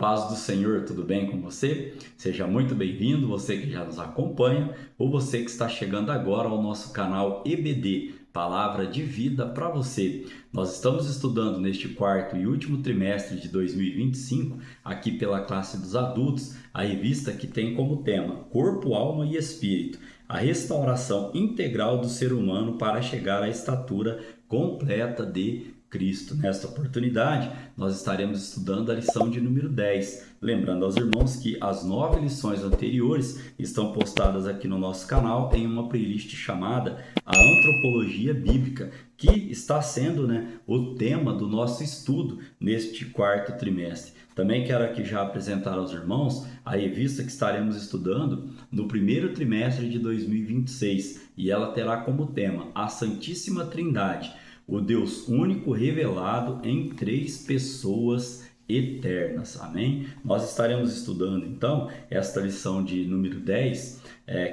paz do Senhor, tudo bem com você? Seja muito bem-vindo, você que já nos acompanha ou você que está chegando agora ao nosso canal EBD, Palavra de Vida para você. Nós estamos estudando neste quarto e último trimestre de 2025, aqui pela classe dos adultos, a revista que tem como tema Corpo, Alma e Espírito, a restauração integral do ser humano para chegar à estatura completa de Cristo. Nesta oportunidade, nós estaremos estudando a lição de número 10. Lembrando aos irmãos que as 9 lições anteriores estão postadas aqui no nosso canal em uma playlist chamada A Antropologia Bíblica, que está sendo o tema do nosso estudo neste quarto trimestre. Também quero aqui já apresentar aos irmãos a revista que estaremos estudando no primeiro trimestre de 2026, e ela terá como tema a Santíssima Trindade, o Deus único revelado em 3 pessoas eternas. Amém? Nós estaremos estudando então esta lição de número 10,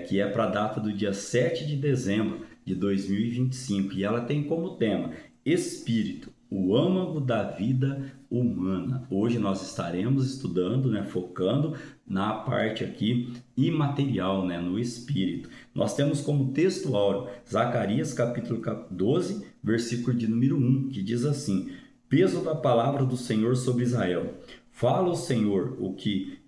que é para a data do dia 7 de dezembro de 2025, e ela tem como tema Espírito, o âmago da vida humana. Hoje nós estaremos estudando, focando na parte aqui imaterial, no espírito. Nós temos como texto áureo Zacarias capítulo 12, versículo de número 1, que diz assim: peso da palavra do Senhor sobre Israel. Fala o Senhor, o que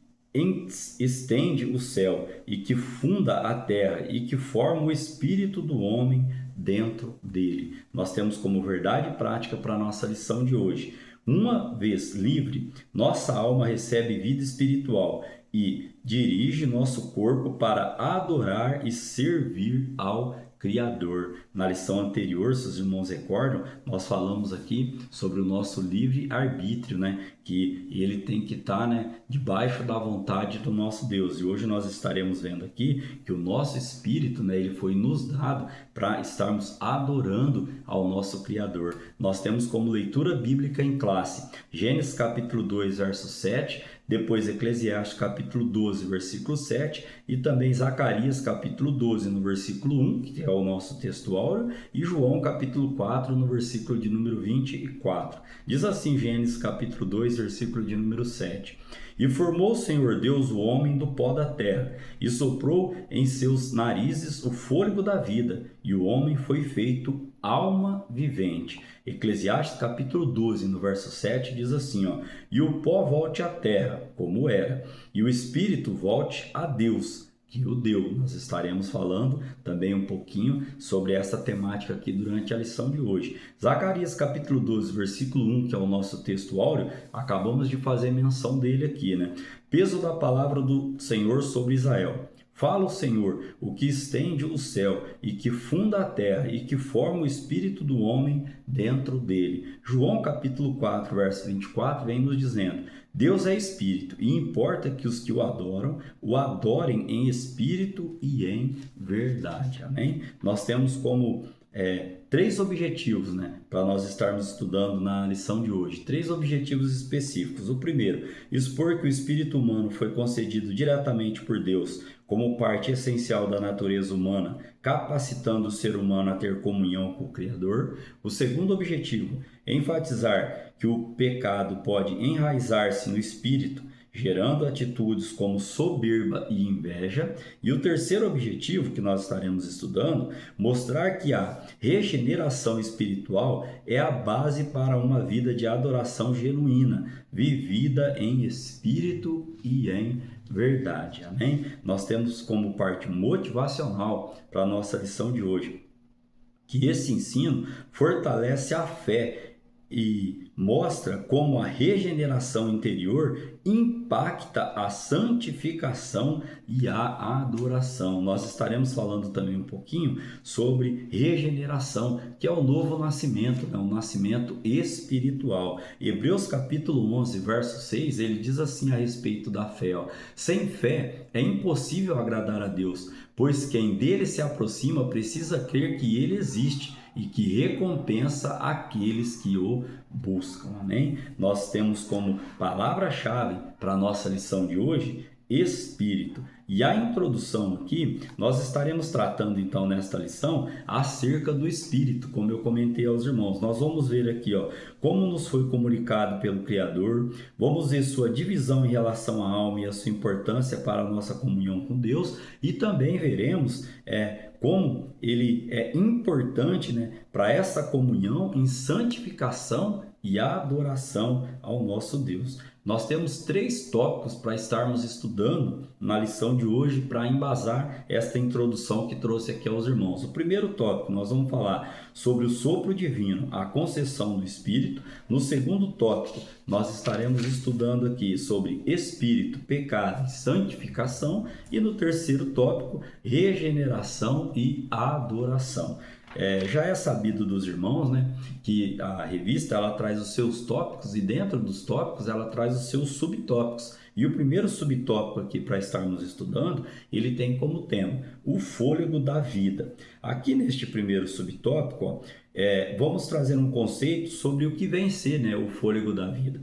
estende o céu e que funda a terra e que forma o espírito do homem dentro dele. Nós temos como verdade prática para a nossa lição de hoje: uma vez livre, nossa alma recebe vida espiritual e dirige nosso corpo para adorar e servir ao Criador. Na lição anterior, se os irmãos recordam, nós falamos aqui sobre o nosso livre-arbítrio, que ele tem que estar debaixo da vontade do nosso Deus. E hoje nós estaremos vendo aqui que o nosso espírito, ele foi nos dado para estarmos adorando ao nosso Criador. Nós temos como leitura bíblica em classe Gênesis capítulo 2, verso 7, depois Eclesiastes capítulo 12, versículo 7, e também Zacarias capítulo 12, no versículo 1, que é o nosso texto áureo, e João capítulo 4, no versículo de número 24. Diz assim Gênesis capítulo 2, versículo de número 7. E formou o Senhor Deus o homem do pó da terra, e soprou em seus narizes o fôlego da vida, e o homem foi feito alma vivente. Eclesiastes capítulo 12, no verso 7, diz assim, e o pó volte à terra, como era, e o espírito volte a Deus, que o deu. Nós estaremos falando também um pouquinho sobre essa temática aqui durante a lição de hoje. Zacarias capítulo 12, versículo 1, que é o nosso texto áureo, acabamos de fazer menção dele aqui, Peso da palavra do Senhor sobre Israel. Fala o Senhor, o que estende o céu e que funda a terra e que forma o espírito do homem dentro dele. João capítulo 4, verso 24 vem nos dizendo: Deus é espírito e importa que os que o adoram, o adorem em espírito e em verdade. Amém? Nós temos como 3 objetivos, para nós estarmos estudando na lição de hoje. 3 objetivos específicos. O primeiro, expor que o espírito humano foi concedido diretamente por Deus como parte essencial da natureza humana, capacitando o ser humano a ter comunhão com o Criador. O segundo objetivo, enfatizar que o pecado pode enraizar-se no espírito, gerando atitudes como soberba e inveja. E o terceiro objetivo que nós estaremos estudando, mostrar que a regeneração espiritual é a base para uma vida de adoração genuína, vivida em espírito e em verdade. Amém? Nós temos como parte motivacional para a nossa lição de hoje que esse ensino fortalece a fé e mostra como a regeneração interior impacta a santificação e a adoração. Nós estaremos falando também um pouquinho sobre regeneração, que é o novo nascimento, um nascimento espiritual. Hebreus capítulo 11, verso 6, ele diz assim a respeito da fé: sem fé é impossível agradar a Deus, pois quem dele se aproxima precisa crer que ele existe e que recompensa aqueles que o buscam. Amém? Nós temos como palavra-chave para a nossa lição de hoje espírito. E a introdução aqui, nós estaremos tratando então nesta lição acerca do espírito, como eu comentei aos irmãos. Nós vamos ver aqui, como nos foi comunicado pelo Criador, vamos ver sua divisão em relação à alma e a sua importância para a nossa comunhão com Deus, e também veremos como ele é importante, para essa comunhão em santificação e adoração ao nosso Deus. Nós temos 3 tópicos para estarmos estudando na lição de hoje para embasar esta introdução que trouxe aqui aos irmãos. O primeiro tópico, nós vamos falar sobre o sopro divino, a concessão do Espírito. No segundo tópico, nós estaremos estudando aqui sobre Espírito, pecado e santificação. E no terceiro tópico, regeneração e adoração. Já é sabido dos irmãos, que a revista ela traz os seus tópicos e dentro dos tópicos ela traz os seus subtópicos. E o primeiro subtópico aqui para estarmos estudando, ele tem como tema o fôlego da vida. Aqui neste primeiro subtópico, vamos trazer um conceito sobre o que vem ser o fôlego da vida.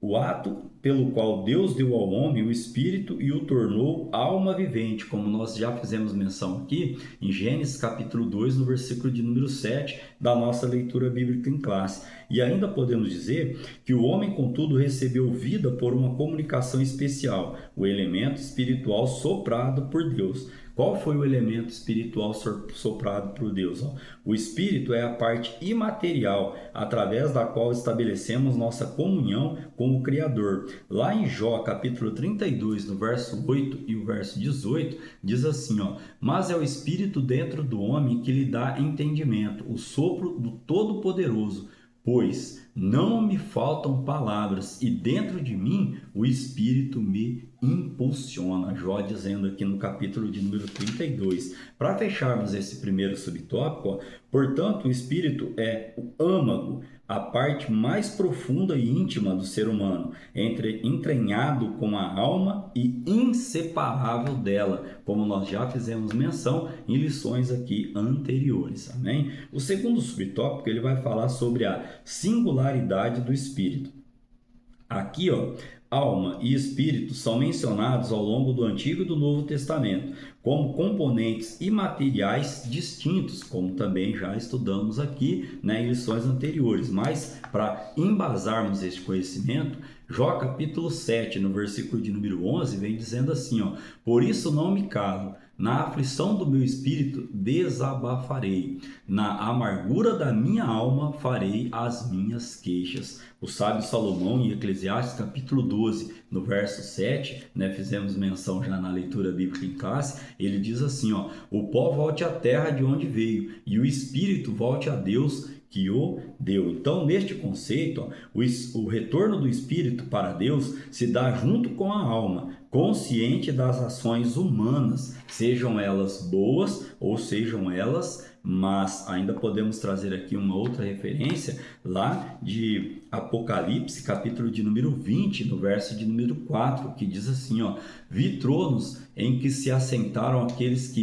O ato pelo qual Deus deu ao homem o Espírito e o tornou alma vivente, como nós já fizemos menção aqui em Gênesis capítulo 2, no versículo de número 7 da nossa leitura bíblica em classe. E ainda podemos dizer que o homem, contudo, recebeu vida por uma comunicação especial, o elemento espiritual soprado por Deus. Qual foi o elemento espiritual soprado por Deus? O Espírito é a parte imaterial, através da qual estabelecemos nossa comunhão com o Criador. Lá em Jó, capítulo 32, no verso 8 e o verso 18, diz assim, mas é o Espírito dentro do homem que lhe dá entendimento, o sopro do Todo-Poderoso. Pois não me faltam palavras e dentro de mim o Espírito me impulsiona. Jó dizendo aqui no capítulo de número 32. Para fecharmos esse primeiro subtópico, portanto, o Espírito é o âmago, a parte mais profunda e íntima do ser humano, entranhado com a alma e inseparável dela, como nós já fizemos menção em lições aqui anteriores. Amém? O segundo subtópico ele vai falar sobre a singularidade do Espírito. Aqui, alma e espírito são mencionados ao longo do Antigo e do Novo Testamento como componentes imateriais distintos, como também já estudamos aqui em lições anteriores. Mas para embasarmos este conhecimento, Jó capítulo 7, no versículo de número 11, vem dizendo assim, por isso não me calo, na aflição do meu espírito desabafarei, na amargura da minha alma farei as minhas queixas. O sábio Salomão, em Eclesiastes capítulo 12, no verso 7, fizemos menção já na leitura bíblica em classe, ele diz assim, o pó volte à terra de onde veio, e o espírito volte a Deus que o deu. Então, neste conceito, o retorno do espírito para Deus se dá junto com a alma, consciente das ações humanas, sejam elas boas ou sejam elas más. Ainda podemos trazer aqui uma outra referência lá de Apocalipse, capítulo de número 20, no verso de número 4, que diz assim, vi tronos em que se assentaram aqueles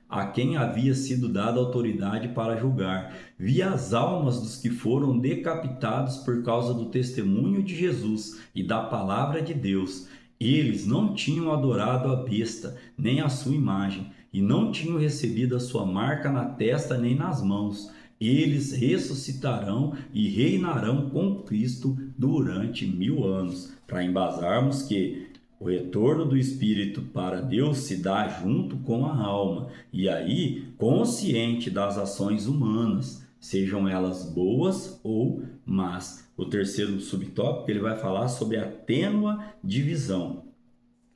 a quem havia sido dada autoridade para julgar. Vi as almas dos que foram decapitados por causa do testemunho de Jesus e da palavra de Deus. Eles não tinham adorado a besta, nem a sua imagem, e não tinham recebido a sua marca na testa nem nas mãos. Eles ressuscitarão e reinarão com Cristo durante 1000 anos. Para embasarmos que o retorno do Espírito para Deus se dá junto com a alma, e aí consciente das ações humanas, sejam elas boas ou más. O terceiro subtópico ele vai falar sobre a tênua divisão.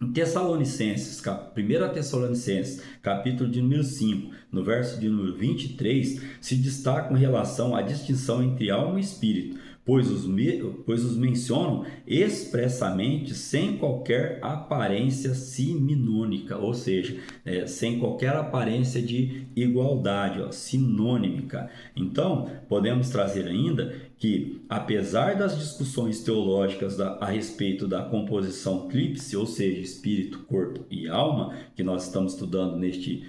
Em Tessalonicenses, 1 Tessalonicenses, capítulo de número 5, no verso de número 23, se destaca em relação à distinção entre alma e espírito, pois os mencionam expressamente sem qualquer aparência siminônica, ou seja, sem qualquer aparência de igualdade, sinônimica. Então, podemos trazer ainda que, apesar das discussões teológicas a respeito da composição tríplice, ou seja, espírito, corpo e alma, que nós estamos estudando neste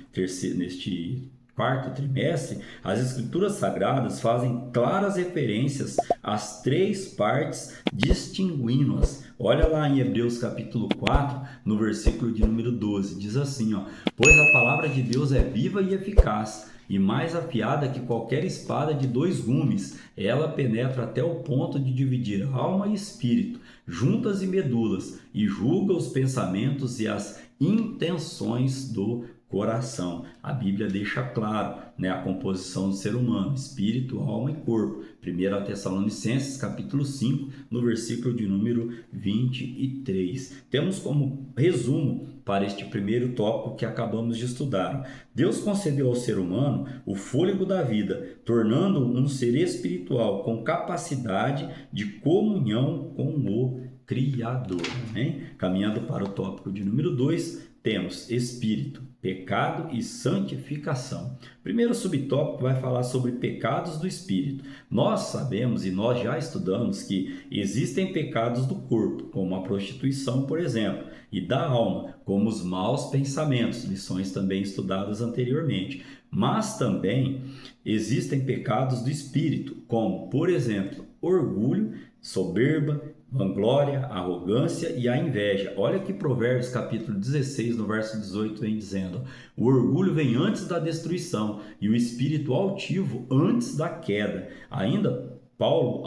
quarto trimestre, as Escrituras Sagradas fazem claras referências às 3 partes distinguindo-as, Olha lá em Hebreus capítulo 4, no versículo de número 12, diz assim, ó: pois a palavra de Deus é viva e eficaz, e mais afiada que qualquer espada de dois gumes. Ela penetra até o ponto de dividir alma e espírito, juntas e medulas, e julga os pensamentos e as intenções do coração. A Bíblia deixa claro, né, a composição do ser humano: espírito, alma e corpo. 1 Tessalonicenses capítulo 5, no versículo de número 23. Temos como resumo para este primeiro tópico que acabamos de estudar: Deus concedeu ao ser humano o fôlego da vida, tornando-o um ser espiritual com capacidade de comunhão com o Criador. Hein? Caminhando para o tópico de número 2, temos espírito, pecado e santificação. Primeiro subtópico vai falar sobre pecados do espírito. Nós sabemos e nós já estudamos que existem pecados do corpo, como a prostituição, por exemplo, e da alma, como os maus pensamentos, lições também estudadas anteriormente. Mas também existem pecados do espírito, como, por exemplo, orgulho, soberba, vanglória, arrogância e a inveja. Olha que Provérbios capítulo 16, no verso 18, vem dizendo: o orgulho vem antes da destruição e o espírito altivo antes da queda. Ainda Paulo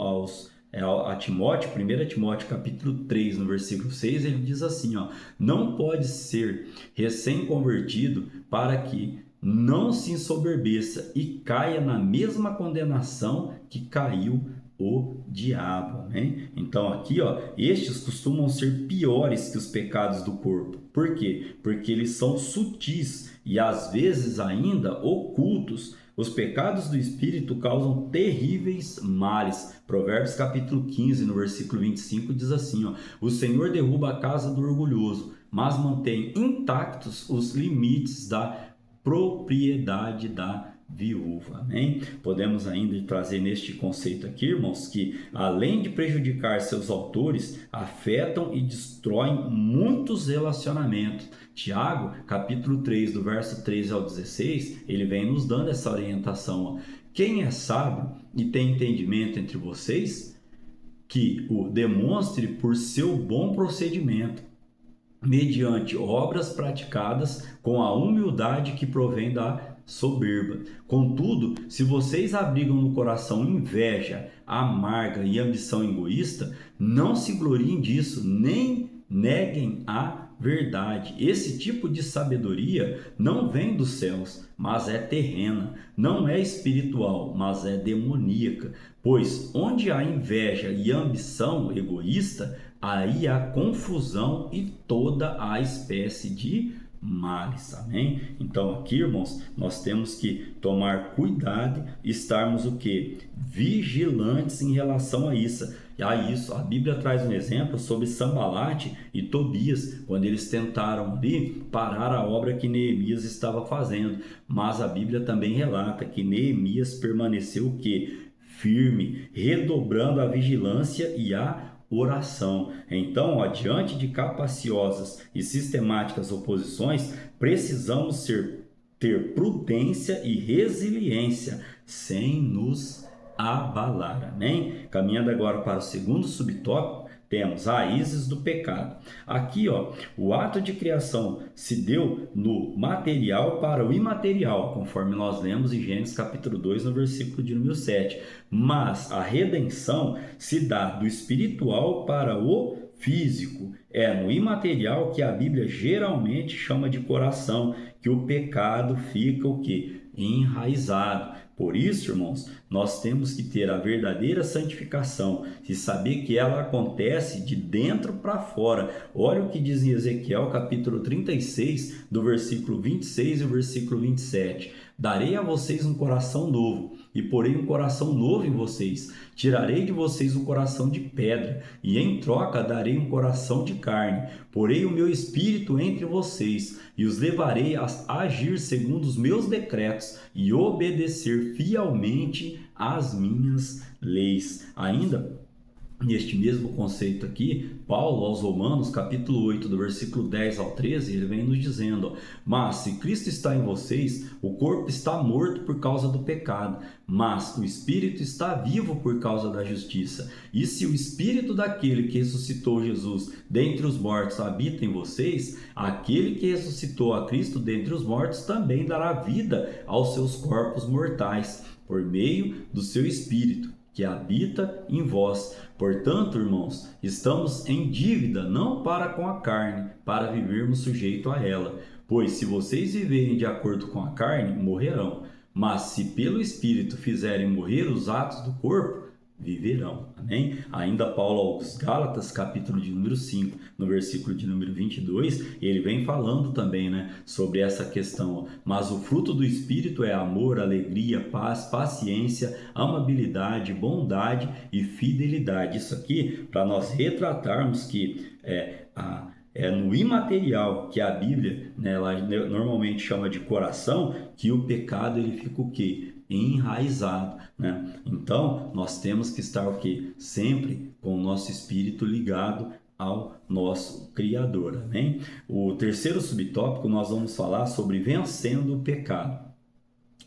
a Timóteo, 1 Timóteo capítulo 3, no versículo 6, ele diz assim, ó: não pode ser recém-convertido para que não se ensoberbeça e caia na mesma condenação que caiu o diabo, né? Então aqui, ó, estes costumam ser piores que os pecados do corpo. Por quê? Porque eles são sutis e às vezes ainda ocultos. Os pecados do espírito causam terríveis males. Provérbios capítulo 15, no versículo 25, diz assim, ó: o Senhor derruba a casa do orgulhoso, mas mantém intactos os limites da propriedade da viúva, né? Podemos ainda trazer neste conceito aqui, irmãos, que além de prejudicar seus autores, afetam e destroem muitos relacionamentos. Tiago, capítulo 3, do verso 13 ao 16, ele vem nos dando essa orientação, ó: quem é sábio e tem entendimento entre vocês, que o demonstre por seu bom procedimento, mediante obras praticadas com a humildade que provém da soberba. Contudo, se vocês abrigam no coração inveja amarga e ambição egoísta, não se gloriem disso, nem neguem a verdade. Esse tipo de sabedoria não vem dos céus, mas é terrena, não é espiritual, mas é demoníaca. Pois onde há inveja e ambição egoísta, aí há confusão e toda a espécie de males, amém? Então aqui, irmãos, nós temos que tomar cuidado e estarmos o quê? Vigilantes em relação a isso. A Bíblia traz um exemplo sobre Sambalate e Tobias, quando eles tentaram ali parar a obra que Neemias estava fazendo. Mas a Bíblia também relata que Neemias permaneceu o quê? Firme, redobrando a vigilância e a oração. Então, ó, diante de capaciosas e sistemáticas oposições, precisamos ter prudência e resiliência sem nos abalar. Amém? Caminhando agora para o segundo subtópico, temos raízes do pecado. Aqui, ó, o ato de criação se deu no material para o imaterial, conforme nós lemos em Gênesis capítulo 2, no versículo de número 7. Mas a redenção se dá do espiritual para o físico. É no imaterial que a Bíblia geralmente chama de coração que o pecado fica o quê? Enraizado. Por isso, irmãos, nós temos que ter a verdadeira santificação e saber que ela acontece de dentro para fora. Olha o que diz em Ezequiel, capítulo 36, do versículo 26 e o versículo 27. Darei a vocês um coração novo e porei um coração novo em vocês. Tirarei de vocês um coração de pedra e em troca darei um coração de carne. Porei o meu espírito entre vocês e os levarei a agir segundo os meus decretos e obedecer fielmente às minhas leis. Ainda Neste mesmo conceito aqui, Paulo aos Romanos, capítulo 8, do versículo 10 ao 13, ele vem nos dizendo, mas se Cristo está em vocês, o corpo está morto por causa do pecado, mas o Espírito está vivo por causa da justiça. E se o Espírito daquele que ressuscitou Jesus dentre os mortos habita em vocês, aquele que ressuscitou a Cristo dentre os mortos também dará vida aos seus corpos mortais, por meio do seu Espírito, que habita em vós. Portanto, irmãos, estamos em dívida não para com a carne, para vivermos sujeito a ela. Pois se vocês viverem de acordo com a carne, morrerão. Mas se pelo Espírito fizerem morrer os atos do corpo, viverão. Amém? Ainda Paulo aos Gálatas, capítulo de número 5, no versículo de número 22, ele vem falando também, sobre essa questão. Mas o fruto do Espírito é amor, alegria, paz, paciência, amabilidade, bondade e fidelidade. Isso aqui, para nós retratarmos que é no imaterial que a Bíblia, ela normalmente chama de coração, que o pecado ele fica o quê? Enraizado, Então, nós temos que estar o quê? Sempre com o nosso espírito ligado ao nosso Criador, amém? O terceiro subtópico, nós vamos falar sobre vencendo o pecado.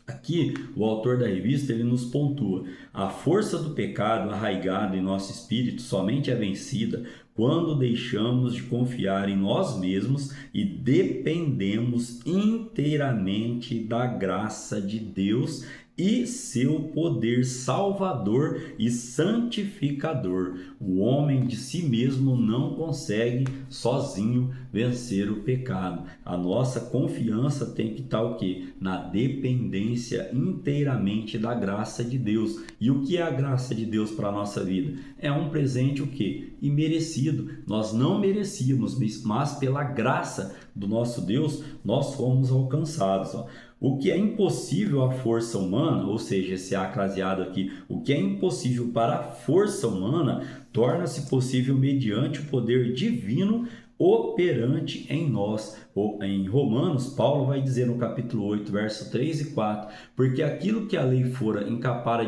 Aqui, o autor da revista, ele nos pontua: a força do pecado arraigada em nosso espírito somente é vencida quando deixamos de confiar em nós mesmos e dependemos inteiramente da graça de Deus e seu poder salvador e santificador. O homem de si mesmo não consegue sozinho vencer o pecado. A nossa confiança tem que estar o quê? Na dependência inteiramente da graça de Deus. E o que é a graça de Deus para a nossa vida? É um presente o quê? Imerecido. Nós não merecíamos, mas pela graça do nosso Deus, nós fomos alcançados. O que é impossível à força humana, ou seja, esse A craseado aqui, o que é impossível para a força humana, torna-se possível mediante o poder divino operante em nós. Em Romanos, Paulo vai dizer no capítulo 8, verso 3 e 4, porque aquilo que a lei fora incapaz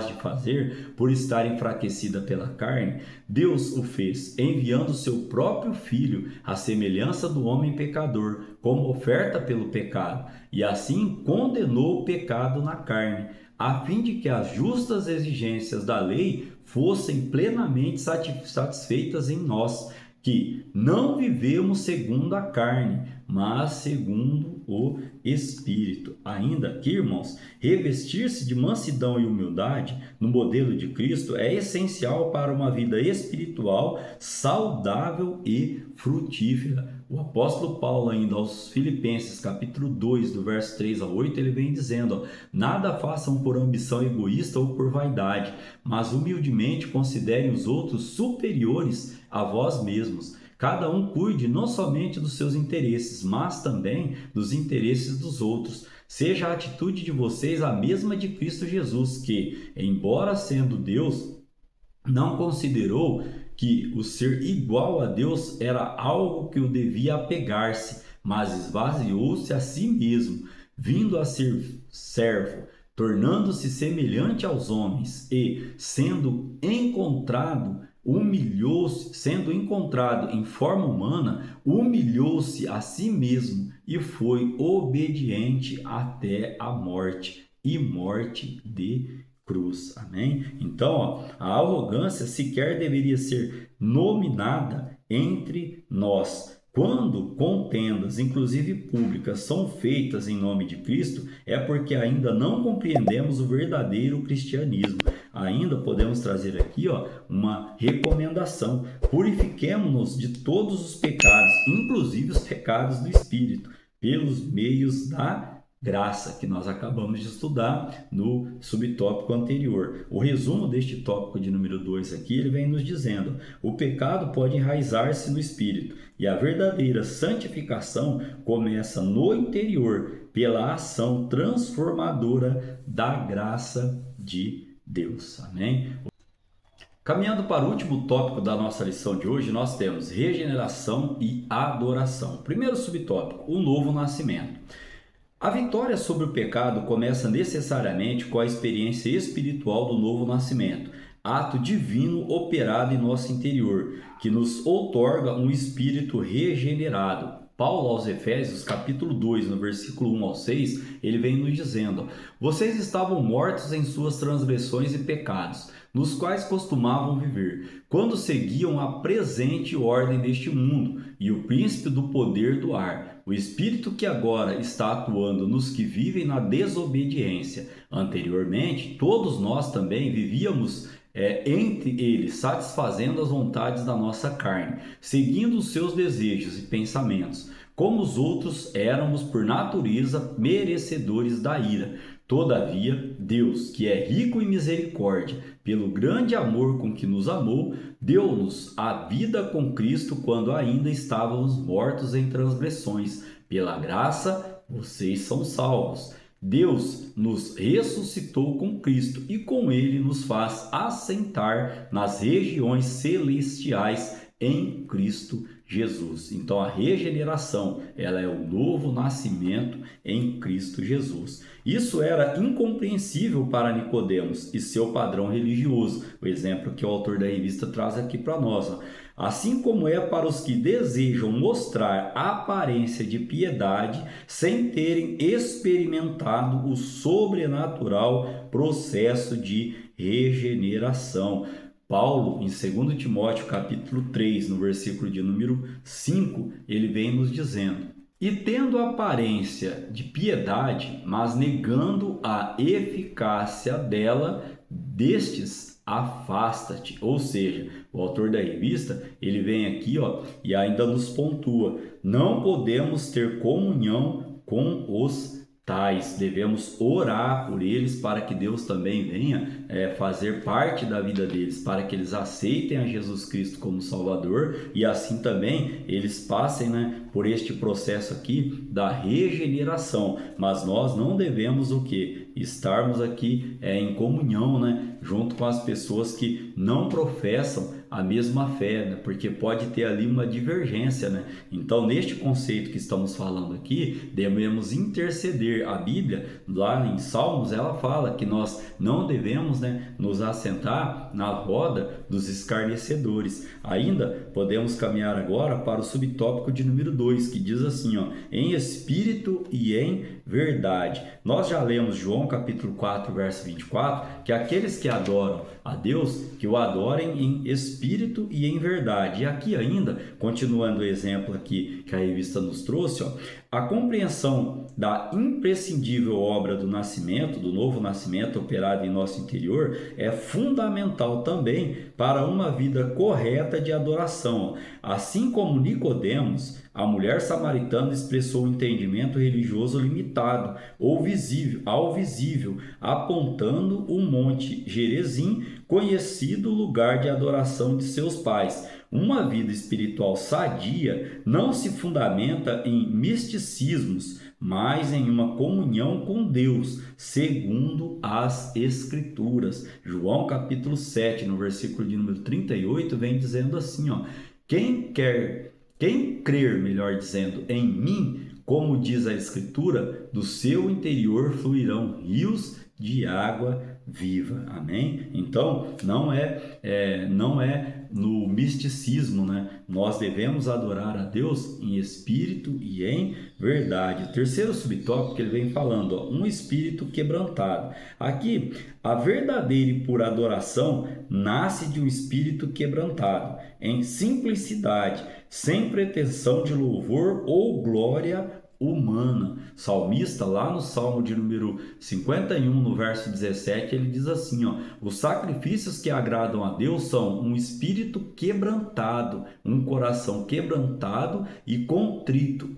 de fazer, por estar enfraquecida pela carne, Deus o fez, enviando seu próprio Filho, à semelhança do homem pecador, como oferta pelo pecado, e assim condenou o pecado na carne, a fim de que as justas exigências da lei fossem plenamente satisfeitas em nós, que não vivemos segundo a carne, mas segundo o Espírito. Ainda aqui, irmãos, revestir-se de mansidão e humildade no modelo de Cristo é essencial para uma vida espiritual saudável e frutífera. O apóstolo Paulo, ainda aos Filipenses, capítulo 2, do verso 3 ao 8, ele vem dizendo: nada façam por ambição egoísta ou por vaidade, mas humildemente considerem os outros superiores a vós mesmos. Cada um cuide não somente dos seus interesses, mas também dos interesses dos outros. Seja a atitude de vocês a mesma de Cristo Jesus, que, embora sendo Deus, não considerou que o ser igual a Deus era algo que o devia apegar-se, mas esvaziou-se a si mesmo, vindo a ser servo, tornando-se semelhante aos homens e, sendo encontrado em forma humana, humilhou-se a si mesmo e foi obediente até a morte, e morte de cruz. Amém? Então, a arrogância sequer deveria ser nominada entre nós. Quando contendas, inclusive públicas, são feitas em nome de Cristo, é porque ainda não compreendemos o verdadeiro cristianismo. Ainda podemos trazer aqui uma recomendação: purifiquemo-nos de todos os pecados, inclusive os pecados do Espírito, pelos meios da graça, que nós acabamos de estudar no subtópico anterior. O resumo deste tópico de número 2 aqui, ele vem nos dizendo: o pecado pode enraizar-se no espírito, e a verdadeira santificação começa no interior, pela ação transformadora da graça de Deus. Amém? Caminhando para o último tópico da nossa lição de hoje, nós temos regeneração e adoração. Primeiro subtópico, o novo nascimento. A vitória sobre o pecado começa necessariamente com a experiência espiritual do novo nascimento. ato divino operado em nosso interior, que nos outorga um espírito regenerado. Paulo aos Efésios, capítulo 2, no versículo 1 ao 6, ele vem nos dizendo: vocês estavam mortos em suas transgressões e pecados, nos quais costumavam viver, quando seguiam a presente ordem deste mundo e o príncipe do poder do ar, o espírito que agora está atuando nos que vivem na desobediência. Anteriormente, todos nós também vivíamos entre eles, satisfazendo as vontades da nossa carne, seguindo os seus desejos e pensamentos. Como os outros, éramos por natureza merecedores da ira. Todavia, Deus, que é rico em misericórdia, pelo grande amor com que nos amou, deu-nos a vida com Cristo quando ainda estávamos mortos em transgressões. Pela graça, vocês são salvos. Deus nos ressuscitou com Cristo e com Ele nos faz assentar nas regiões celestiais em Cristo Jesus. Então a regeneração, ela é o novo nascimento em Cristo Jesus. Isso era incompreensível para Nicodemos e seu padrão religioso. O exemplo que o autor da revista traz aqui para nós. Assim como é para os que desejam mostrar aparência de piedade sem terem experimentado o sobrenatural processo de regeneração. Paulo, em 2 Timóteo capítulo 3, no versículo de número 5, ele vem nos dizendo: e tendo aparência de piedade, mas negando a eficácia dela, destes afasta-te. Ou seja, o autor da revista, ele vem aqui, e ainda nos pontua: não podemos ter comunhão com os tais, devemos orar por eles para que Deus também venha fazer parte da vida deles, para que eles aceitem a Jesus Cristo como Salvador e assim também eles passem, por este processo aqui da regeneração. Mas nós não devemos o quê? Estarmos aqui em comunhão, junto com as pessoas que não professam a mesma fé, porque pode ter ali uma divergência, Então, neste conceito que estamos falando aqui, devemos interceder. A Bíblia, lá em Salmos, ela fala que nós não devemos, nos assentar na roda dos escarnecedores. Ainda podemos caminhar agora para o subtópico de número 2, que diz assim, em espírito e em verdade. Nós já lemos João capítulo 4, verso 24, que aqueles que adoram a Deus, que o adorem em espírito e em verdade. E aqui ainda, continuando o exemplo aqui que a revista nos trouxe, a compreensão da imprescindível obra do nascimento, do novo nascimento operado em nosso interior, é fundamental também para uma vida correta de adoração. Assim como Nicodemos, a mulher samaritana expressou um entendimento religioso limitado ou visível, apontando o monte Gerizim, conhecido lugar de adoração de seus pais. Uma vida espiritual sadia não se fundamenta em misticismos, mas em uma comunhão com Deus, segundo as Escrituras. João capítulo 7, no versículo de número 38, vem dizendo assim, quem crer, melhor dizendo, em mim, como diz a Escritura, do seu interior fluirão rios de água viva. Amém? Então, não é no misticismo, Nós devemos adorar a Deus em espírito e em verdade. O terceiro subtópico que ele vem falando, um espírito quebrantado. Aqui, a verdadeira e pura adoração nasce de um espírito quebrantado, em simplicidade, sem pretensão de louvor ou glória humana. Salmista, lá no Salmo de número 51, no verso 17, ele diz assim, os sacrifícios que agradam a Deus são um espírito quebrantado, um coração quebrantado e contrito.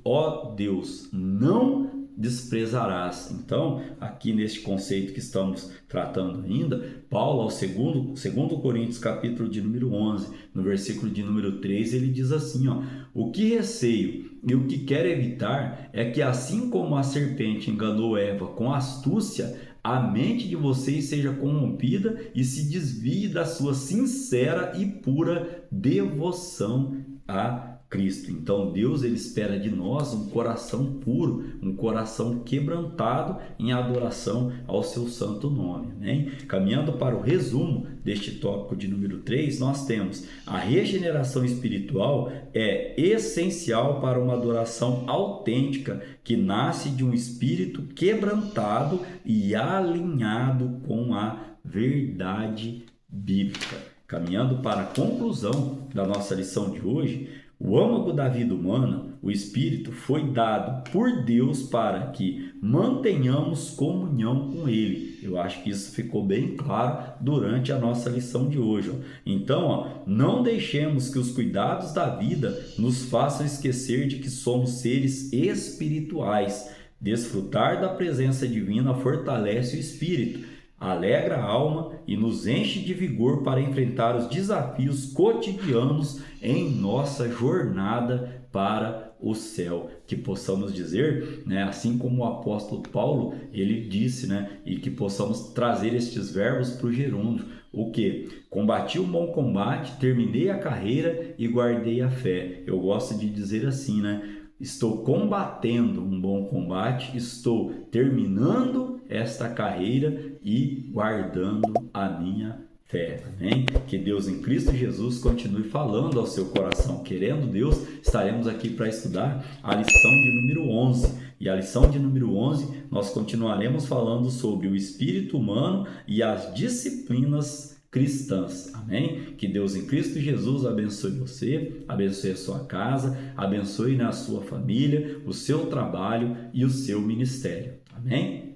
Ó Deus, não desprezarás. Então, aqui neste conceito que estamos tratando ainda, Paulo, ao segundo Coríntios, capítulo de número 11, no versículo de número 3, ele diz assim, o que receio e o que quero evitar é que, assim como a serpente enganou Eva com astúcia, a mente de vocês seja corrompida e se desvie da sua sincera e pura devoção a Cristo. Então Deus ele espera de nós um coração puro, um coração quebrantado em adoração ao seu santo nome. Amém? Caminhando para o resumo deste tópico de número 3, nós temos a regeneração espiritual é essencial para uma adoração autêntica que nasce de um espírito quebrantado e alinhado com a verdade bíblica. Caminhando para a conclusão da nossa lição de hoje, o âmago da vida humana, o Espírito, foi dado por Deus para que mantenhamos comunhão com Ele. Eu acho que isso ficou bem claro durante a nossa lição de hoje. Então, não deixemos que os cuidados da vida nos façam esquecer de que somos seres espirituais. Desfrutar da presença divina fortalece o espírito, alegra a alma e nos enche de vigor para enfrentar os desafios cotidianos em nossa jornada para o céu. Que possamos dizer, né, assim como o apóstolo Paulo, ele disse, né, e que possamos trazer estes verbos para o gerúndio. O que? Combati o bom combate, terminei a carreira e guardei a fé. Eu gosto de dizer assim, né? Estou combatendo um bom combate, estou terminando esta carreira e guardando a minha fé. Amém? Que Deus em Cristo Jesus continue falando ao seu coração. Querendo Deus, estaremos aqui para estudar a lição de número 11. E a lição de número 11, nós continuaremos falando sobre o espírito humano e as disciplinas cristãs. Amém? Que Deus em Cristo Jesus abençoe você, abençoe a sua casa, abençoe a sua família, o seu trabalho e o seu ministério. Amém?